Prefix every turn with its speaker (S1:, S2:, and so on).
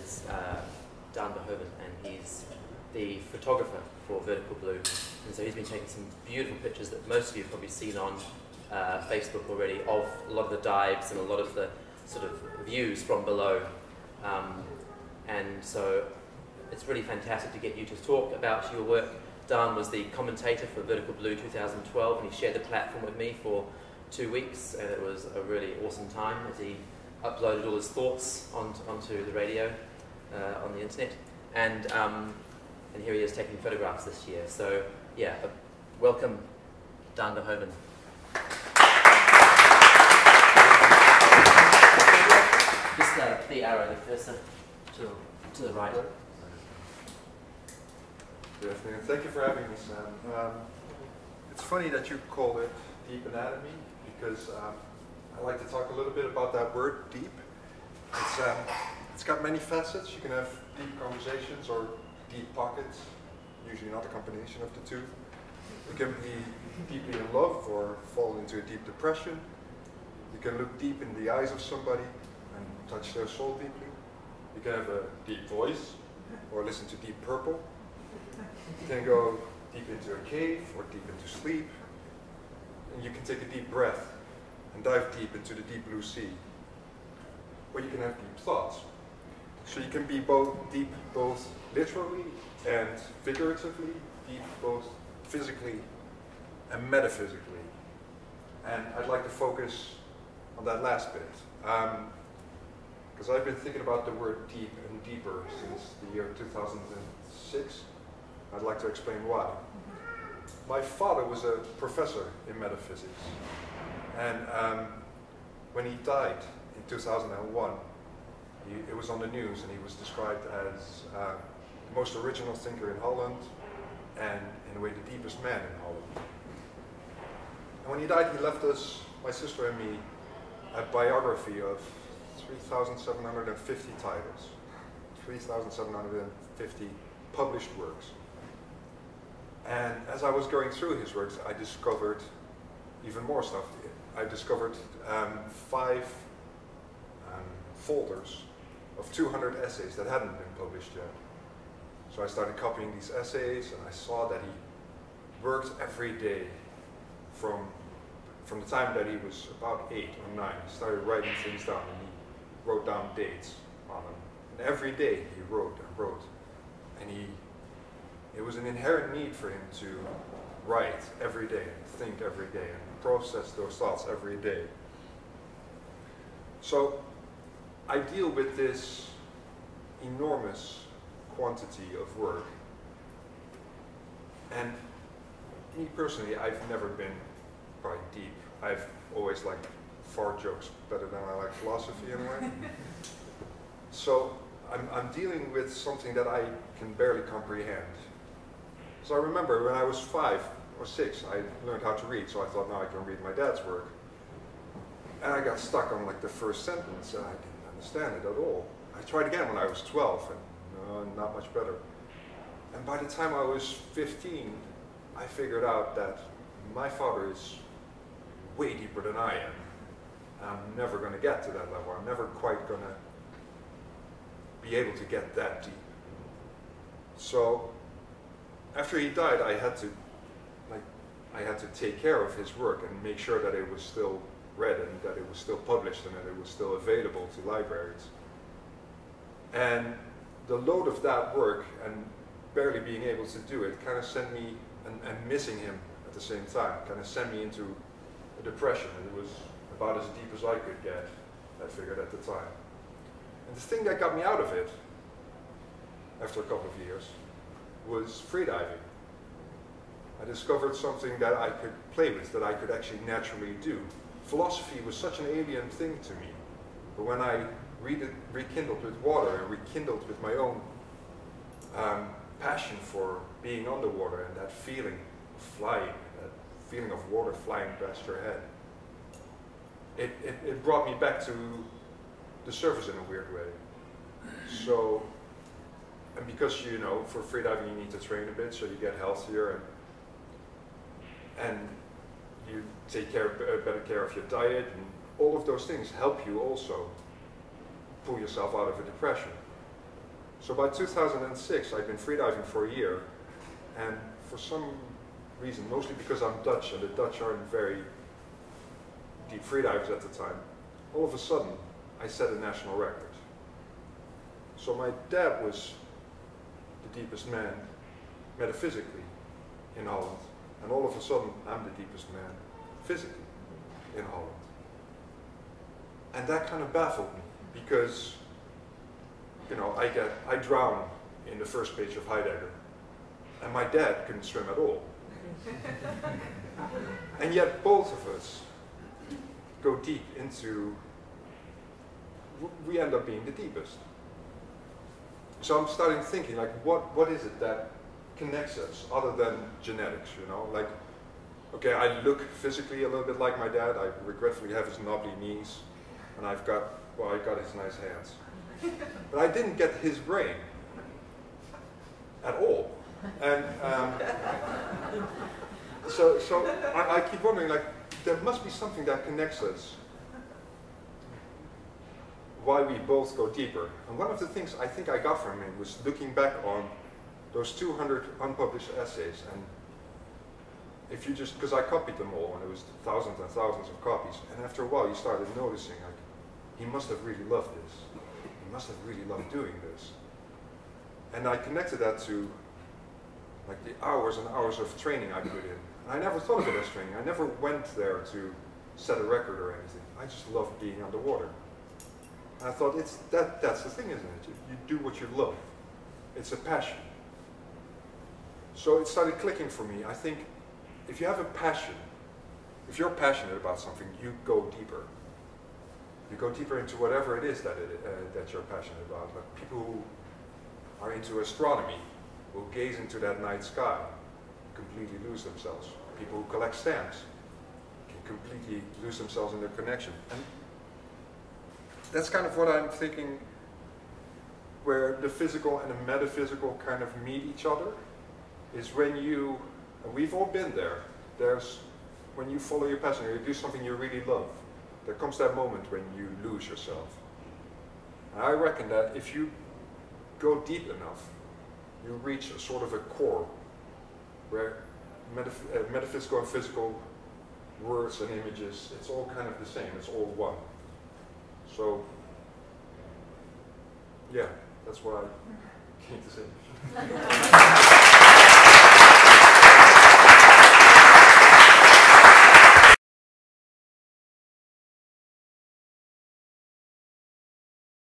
S1: is Daan Verhoeven, and he's the photographer for Vertical Blue. And so he's been taking some beautiful pictures that most of you have probably seen on Facebook already of a lot of the dives and a lot of the sort of views from below. And so it's really fantastic to get you to talk about your work. Daan was the commentator for Vertical Blue 2012, and he shared the platform with me for 2 weeks, and it was a really awesome time as he uploaded all his thoughts onto the radio on the internet. And here he is taking photographs this year. So yeah, welcome, Daan Verhoeven. Just the arrow, the cursor to the right.
S2: Good afternoon. Thank you for having me, Sam. It's funny that you call it deep anatomy, because I like to talk a little bit about that word, deep. It's got many facets. You can have deep conversations or deep pockets, usually not a combination of the two. You can be deeply in love or fall into a deep depression. You can look deep in the eyes of somebody and touch their soul deeply. You can have a deep voice or listen to Deep Purple. You can go deep into a cave or deep into sleep. And you can take a deep breath and dive deep into the deep blue sea. Or you can have deep thoughts. So you can be deep both literally and figuratively, deep both physically and metaphysically. And I'd like to focus on that last bit. Because I've been thinking about the word deep and deeper since the year 2006. I'd like to explain why. My father was a professor in metaphysics, and when he died in 2001, it was on the news, and he was described as the most original thinker in Holland, and in a way the deepest man in Holland. And when he died, he left us, my sister and me, a biography of 3,750 titles, 3,750 published works. And as I was going through his works, I discovered even more stuff. I discovered 5 folders of 200 essays that hadn't been published yet. So I started copying these essays, and I saw that he worked every day from the time that he was about 8 or 9. He started writing things down, and he wrote down dates on them. And every day he wrote and wrote. And it was an inherent need for him to write every day, and think every day, and process those thoughts every day. So I deal with this enormous quantity of work. And me personally, I've never been quite deep. I've always liked fart jokes better than I like philosophy anyway. So I'm dealing with something that I can barely comprehend. So I remember when I was 5 or 6, I learned how to read, so I thought, now I can read my dad's work. And I got stuck on like the first sentence, and I didn't understand it at all. I tried again when I was 12, and not much better. And by the time I was 15, I figured out that my father is way deeper than I am. I'm never going to get to that level. I'm never quite going to be able to get that deep. So after he died, I had to take care of his work and make sure that it was still read and that it was still published and that it was still available to libraries. And the load of that work and barely being able to do it kind of sent me, and missing him at the same time, kind of sent me into a depression. And it was about as deep as I could get, I figured at the time. And the thing that got me out of it, after a couple of years, was freediving. I discovered something that I could play with, that I could actually naturally do. Philosophy was such an alien thing to me, but when I rekindled with water and rekindled with my own passion for being underwater and that feeling of flying, that feeling of water flying past your head, it brought me back to the surface in a weird way. So, and because, you know, for freediving you need to train a bit, so you get healthier and you take better care of your diet, and all of those things help you also pull yourself out of a depression. So by 2006, I'd been freediving for a year, and for some reason, mostly because I'm Dutch, and the Dutch aren't very deep freedivers at the time, all of a sudden, I set a national record. So my dad was the deepest man, metaphysically, in Holland, and all of a sudden, I'm the deepest man, physically, in Holland. And that kind of baffled me, because, you know, I drown in the first page of Heidegger, and my dad couldn't swim at all. And yet both of us go deep into, we end up being the deepest. So I'm starting thinking, like, what is it that connects us, other than genetics, you know? Like, okay, I look physically a little bit like my dad. I regretfully have his knobbly knees, and I got his nice hands. But I didn't get his brain at all. And so I keep wondering, like, there must be something that connects us, why we both go deeper. And one of the things I think I got from him was looking back on those 200 unpublished essays, and if you just, because I copied them all, and it was thousands and thousands of copies, and after a while you started noticing, like, he must have really loved this. He must have really loved doing this. And I connected that to, like, the hours and hours of training I put in. And I never thought of it as training. I never went there to set a record or anything. I just loved being underwater. And I thought, that's the thing, isn't it? You do what you love. It's a passion. So it started clicking for me. I think if you have a passion, if you're passionate about something, you go deeper. You go deeper into whatever it is that you're passionate about. Like people who are into astronomy will gaze into that night sky, completely lose themselves. People who collect stamps can completely lose themselves in their connection. And that's kind of what I'm thinking, where the physical and the metaphysical kind of meet each other, is when you, and we've all been there, when you follow your passion, or you do something you really love, there comes that moment when you lose yourself. And I reckon that if you go deep enough, you reach a sort of a core where metaphysical and physical words and images, it's all kind of the same, it's all one. So, yeah, that's what I came to say.